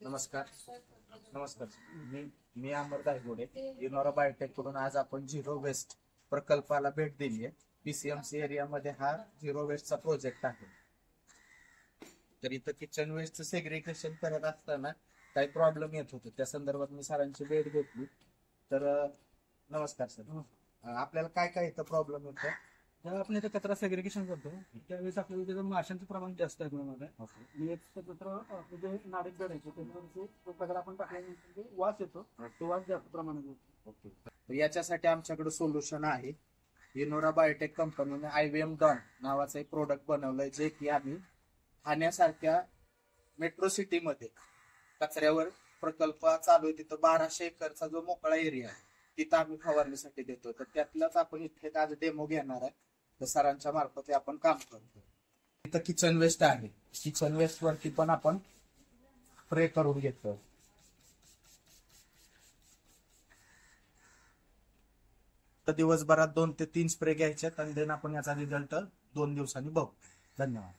नमस्कार. नमस्कार. मी अमर दायगोडे, इनोरा बायोटेक कडून आज आपण झिरो वेस्ट प्रकल्पाला भेट दिली आहे. पीसीएमसी एरियामध्ये हा झिरो वेस्टचा प्रोजेक्ट आहे. तर इथं किचन वेस्टचं सेग्रिगेशन करत असताना काही प्रॉब्लेम येत होते, त्या संदर्भात मी सरांची भेट घेतली. तर नमस्कार सर, आपल्याला काय काय इथं प्रॉब्लेम येतो? जेव्हा आपण इथे कचरा सेग्रिगेशन करतो त्यावेळेस आपल्याला त्याचं माशांचं प्रमाण जास्त आहे पुण्यामध्ये. आणि एक कचरा जे नाडीत जडायचे त्याच्यावरती तो कचरा आपण टाकल्यानंतर वास येतो, तो वास जास्त प्रमाणात येतो. ओके. तर याच्यासाठी आमच्याकडे सोल्युशन आहे. इनोरा बायोटेक कंपनीने IVM डॉन नावाचं एक प्रोडक्ट बनवलंय, जे की आम्ही ठाण्यासारख्या मेट्रो सिटीमध्ये कचऱ्यावर प्रकल्प चालू आहे तिथं 1200 एकरचा जो मोकळा एरिया आहे तिथं आम्ही फवारणीसाठी देतो. तर त्यातलाच आपण इथे आज डेमो घेणार आहे. तर सरांच्या मार्फत आपण काम करतो. इथं किचन वेस्ट आहे, किचन वेस्ट वरती पण आपण स्प्रे करून घेतो. तर दिवसभरात 2 ते 3 स्प्रे घ्यायचे आणि देन आपण याचा रिझल्ट 2 दिवसांनी बघू. धन्यवाद.